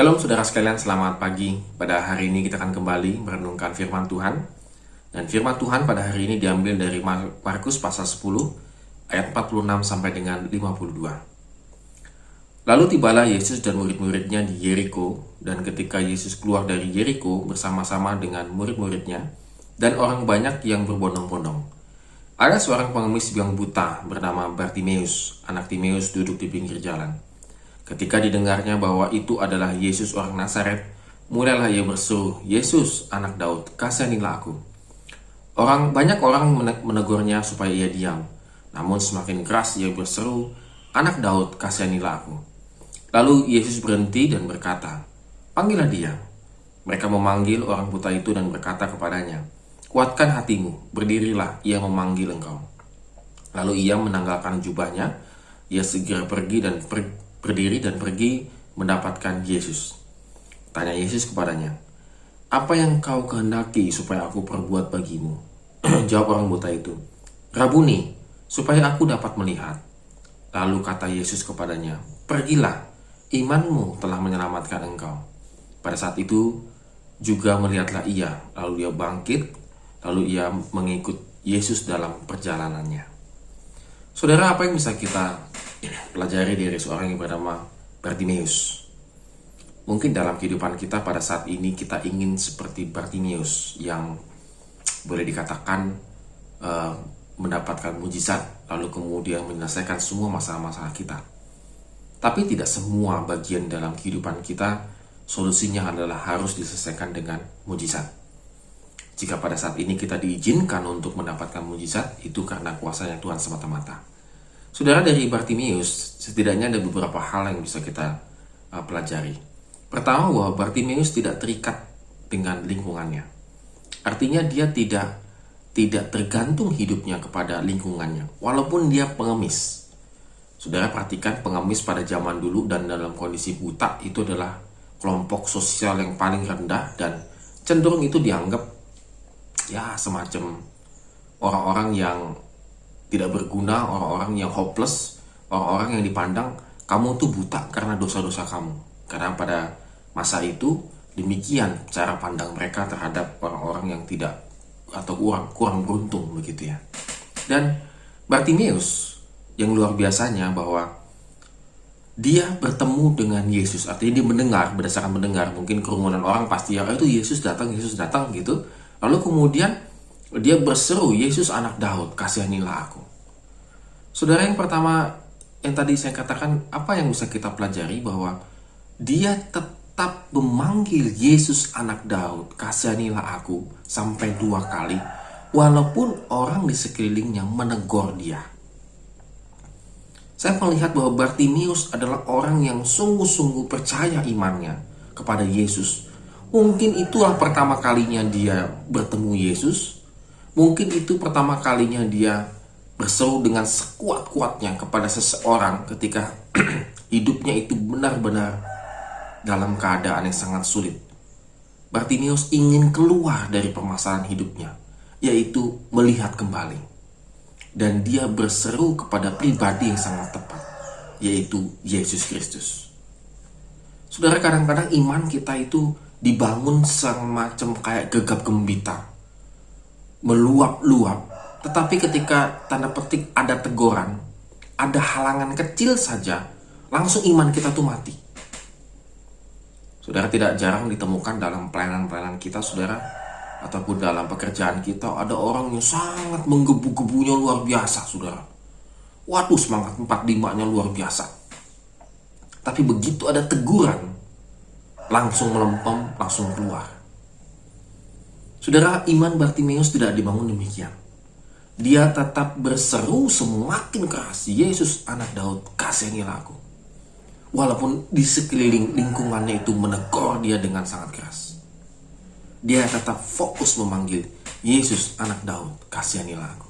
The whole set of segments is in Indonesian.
Shalom saudara sekalian, selamat pagi. Pada hari ini kita akan kembali merenungkan firman Tuhan. Dan firman Tuhan pada hari ini diambil dari Markus pasal 10 ayat 46 sampai dengan 52. Lalu tibalah Yesus dan murid-muridnya di Yeriko, dan ketika Yesus keluar dari Yeriko bersama-sama dengan murid-muridnya dan orang banyak yang berbondong-bondong, ada seorang pengemis yang buta bernama Bartimeus. Anak Timeus duduk di pinggir jalan. Ketika didengarnya bahwa itu adalah Yesus orang Nazaret, mulailah ia berseru, "Yesus, anak Daud, kasihanilah aku." Banyak orang menegurnya supaya ia diam. Namun semakin keras ia berseru, "Anak Daud, kasihanilah aku." Lalu Yesus berhenti dan berkata, "Panggillah dia." Mereka memanggil orang buta itu dan berkata kepadanya, "Kuatkan hatimu, berdirilah, ia memanggil engkau." Lalu ia menanggalkan jubahnya, ia segera berdiri dan pergi mendapatkan Yesus. Tanya Yesus kepadanya, "Apa yang kau kehendaki supaya aku perbuat bagimu?" Jawab orang buta itu, "Rabuni, supaya aku dapat melihat." Lalu kata Yesus kepadanya, "Pergilah, imanmu telah menyelamatkan engkau." Pada saat itu juga melihatlah ia, lalu dia bangkit, lalu ia mengikut Yesus dalam perjalanannya. Saudara, apa yang bisa kita pelajari dari seorang yang bernama Bartimeus? Mungkin dalam kehidupan kita pada saat ini kita ingin seperti Bartimeus yang boleh dikatakan mendapatkan mujizat lalu kemudian menyelesaikan semua masalah-masalah kita. Tapi tidak semua bagian dalam kehidupan kita solusinya adalah harus diselesaikan dengan mujizat. Jika pada saat ini kita diizinkan untuk mendapatkan mujizat, itu karena kuasanya Tuhan semata-mata. Saudara, dari Bartimeus setidaknya ada beberapa hal yang bisa kita pelajari. Pertama, bahwa Bartimeus tidak terikat dengan lingkungannya. Artinya dia tidak tergantung hidupnya kepada lingkungannya, walaupun dia pengemis. Saudara perhatikan, pengemis pada zaman dulu dan dalam kondisi buta itu adalah kelompok sosial yang paling rendah dan cenderung itu dianggap ya semacam orang-orang yang tidak berguna, orang-orang yang hopeless, orang-orang yang dipandang kamu tuh buta karena dosa-dosa kamu. Karena pada masa itu demikian cara pandang mereka terhadap orang-orang yang tidak atau kurang beruntung begitu ya. Dan Bartimeus yang luar biasanya bahwa dia bertemu dengan Yesus, artinya dia mendengar, berdasarkan mendengar, mungkin kerumunan orang pasti ya itu Yesus datang gitu. Lalu kemudian dia berseru, "Yesus anak Daud, kasihanilah aku." Saudara, yang pertama yang tadi saya katakan, apa yang bisa kita pelajari bahwa dia tetap memanggil Yesus anak Daud, kasihanilah aku, sampai 2 kali, walaupun orang di sekelilingnya menegur dia. Saya melihat bahwa Bartimeus adalah orang yang sungguh-sungguh percaya imannya kepada Yesus. Mungkin itulah pertama kalinya dia bertemu Yesus. Mungkin itu pertama kalinya dia berseru dengan sekuat-kuatnya kepada seseorang ketika hidupnya itu benar-benar dalam keadaan yang sangat sulit. Bartimeus ingin keluar dari permasalahan hidupnya, yaitu melihat kembali. Dan dia berseru kepada pribadi yang sangat tepat, yaitu Yesus Kristus. Saudara, kadang-kadang iman kita itu dibangun semacam kayak gegap gembita, meluap-luap. Tetapi ketika tanda petik ada teguran, ada halangan kecil saja, langsung iman kita tuh mati. Saudara, tidak jarang ditemukan dalam pelayanan-pelayanan kita, saudara, ataupun dalam pekerjaan kita, ada orang yang sangat menggebu-gebunya luar biasa, saudara. Waduh, semangat 45-nya luar biasa. Tapi begitu ada teguran, langsung melempem, langsung keluar. Saudara, iman Bartimeus tidak dibangun demikian. Dia tetap berseru semakin keras, "Yesus anak Daud, kasihanilah aku." Walaupun di sekeliling lingkungannya itu menegur dia dengan sangat keras, dia tetap fokus memanggil, "Yesus anak Daud, kasihanilah aku."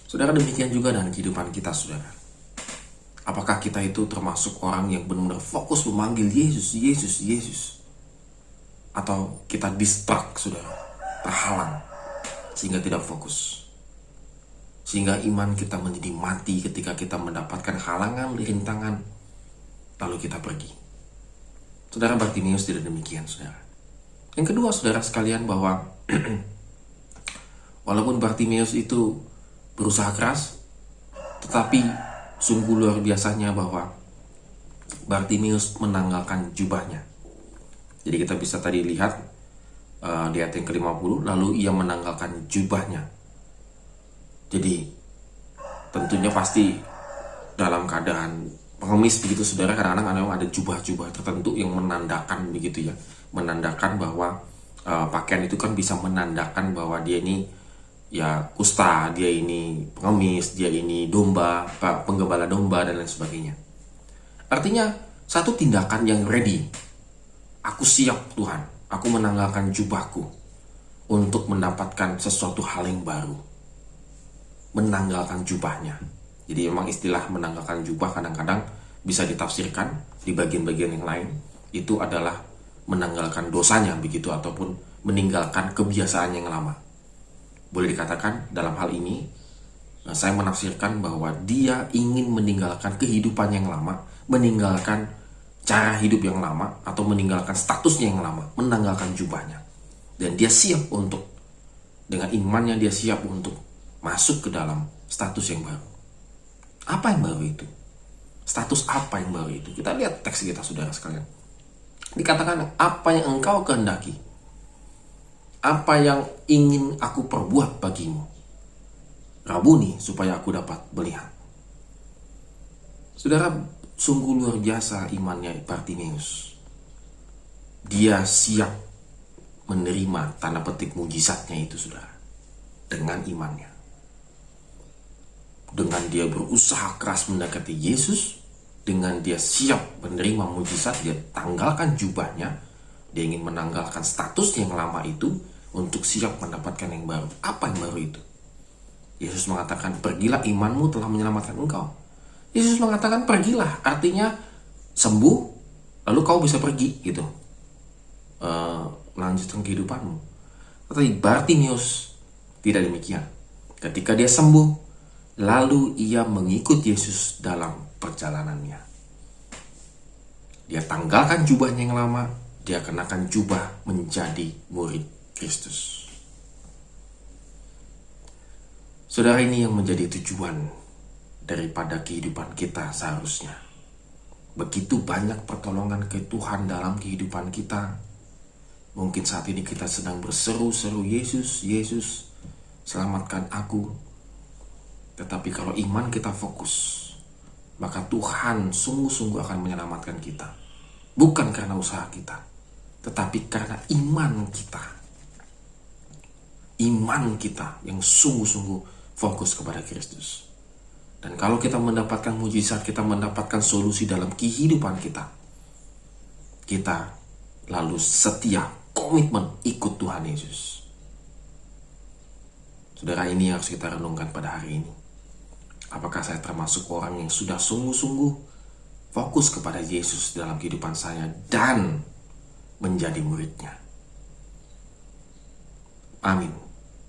Saudara, demikian juga dengan kehidupan kita, saudara. Apakah kita itu termasuk orang yang benar-benar fokus memanggil Yesus, Yesus, Yesus? Atau kita distract, saudara, terhalang, sehingga tidak fokus, sehingga iman kita menjadi mati ketika kita mendapatkan halangan, rintangan, lalu kita pergi. Saudara, Bartimeus tidak demikian, saudara. Yang kedua, saudara sekalian, bahwa walaupun Bartimeus itu berusaha keras, tetapi sungguh luar biasanya bahwa Bartimeus menanggalkan jubahnya. Jadi kita bisa tadi lihat di ayat yang ke-50, lalu ia menanggalkan jubahnya. Jadi tentunya pasti dalam keadaan pengemis begitu, saudara. Kadang-kadang ada jubah-jubah tertentu yang menandakan begitu ya, menandakan bahwa pakaian itu kan bisa menandakan bahwa dia ini ya kusta, dia ini pengemis, dia ini domba, penggembala domba dan lain sebagainya. Artinya satu tindakan yang ready. Aku siap Tuhan, aku menanggalkan jubahku untuk mendapatkan sesuatu hal yang baru. Menanggalkan jubahnya. Jadi memang istilah menanggalkan jubah kadang-kadang bisa ditafsirkan di bagian-bagian yang lain itu adalah menanggalkan dosanya begitu, ataupun meninggalkan kebiasaan yang lama. Boleh dikatakan dalam hal ini saya menafsirkan bahwa dia ingin meninggalkan kehidupan yang lama, meninggalkan cara hidup yang lama, atau meninggalkan statusnya yang lama, menanggalkan jubahnya. Dan dia siap untuk, dengan imannya dia siap untuk masuk ke dalam status yang baru. Apa yang baru itu? Status apa yang baru itu? Kita lihat teks kita, saudara sekalian. Dikatakan, apa yang engkau kehendaki, apa yang ingin aku perbuat bagimu, Rabuni, supaya aku dapat melihat. Saudara, sungguh luar biasa imannya Bartimeus. Dia siap menerima tanda petik mujizatnya itu, saudara, dengan imannya. Dengan dia berusaha keras mendekati Yesus, dengan dia siap menerima mujizat, dia tanggalkan jubahnya, dia ingin menanggalkan status yang lama itu untuk siap mendapatkan yang baru. Apa yang baru itu? Yesus mengatakan, pergilah, imanmu telah menyelamatkan engkau. Yesus mengatakan pergilah, artinya sembuh, lalu kau bisa pergi gitu, melanjutkan kehidupanmu. Tetapi Bartimeus tidak demikian. Ketika dia sembuh, lalu ia mengikut Yesus dalam perjalanannya. Dia tanggalkan jubahnya yang lama, dia kenakan jubah menjadi murid Kristus. Saudara, ini yang menjadi tujuan daripada kehidupan kita seharusnya. Begitu banyak pertolongan ke Tuhan dalam kehidupan kita. Mungkin saat ini kita sedang berseru-seru, Yesus, Yesus, selamatkan aku. Tetapi kalau iman kita fokus, maka Tuhan sungguh-sungguh akan menyelamatkan kita. Bukan karena usaha kita, tetapi karena iman kita. Iman kita yang sungguh-sungguh fokus kepada Kristus. Dan kalau kita mendapatkan mujizat, kita mendapatkan solusi dalam kehidupan kita, kita lalu setia, komitmen ikut Tuhan Yesus. Saudara, ini harus kita renungkan pada hari ini. Apakah saya termasuk orang yang sudah sungguh-sungguh fokus kepada Yesus dalam kehidupan saya dan menjadi muridnya? Amin.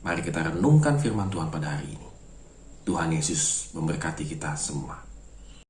Mari kita renungkan firman Tuhan pada hari ini. Tuhan Yesus memberkati kita semua.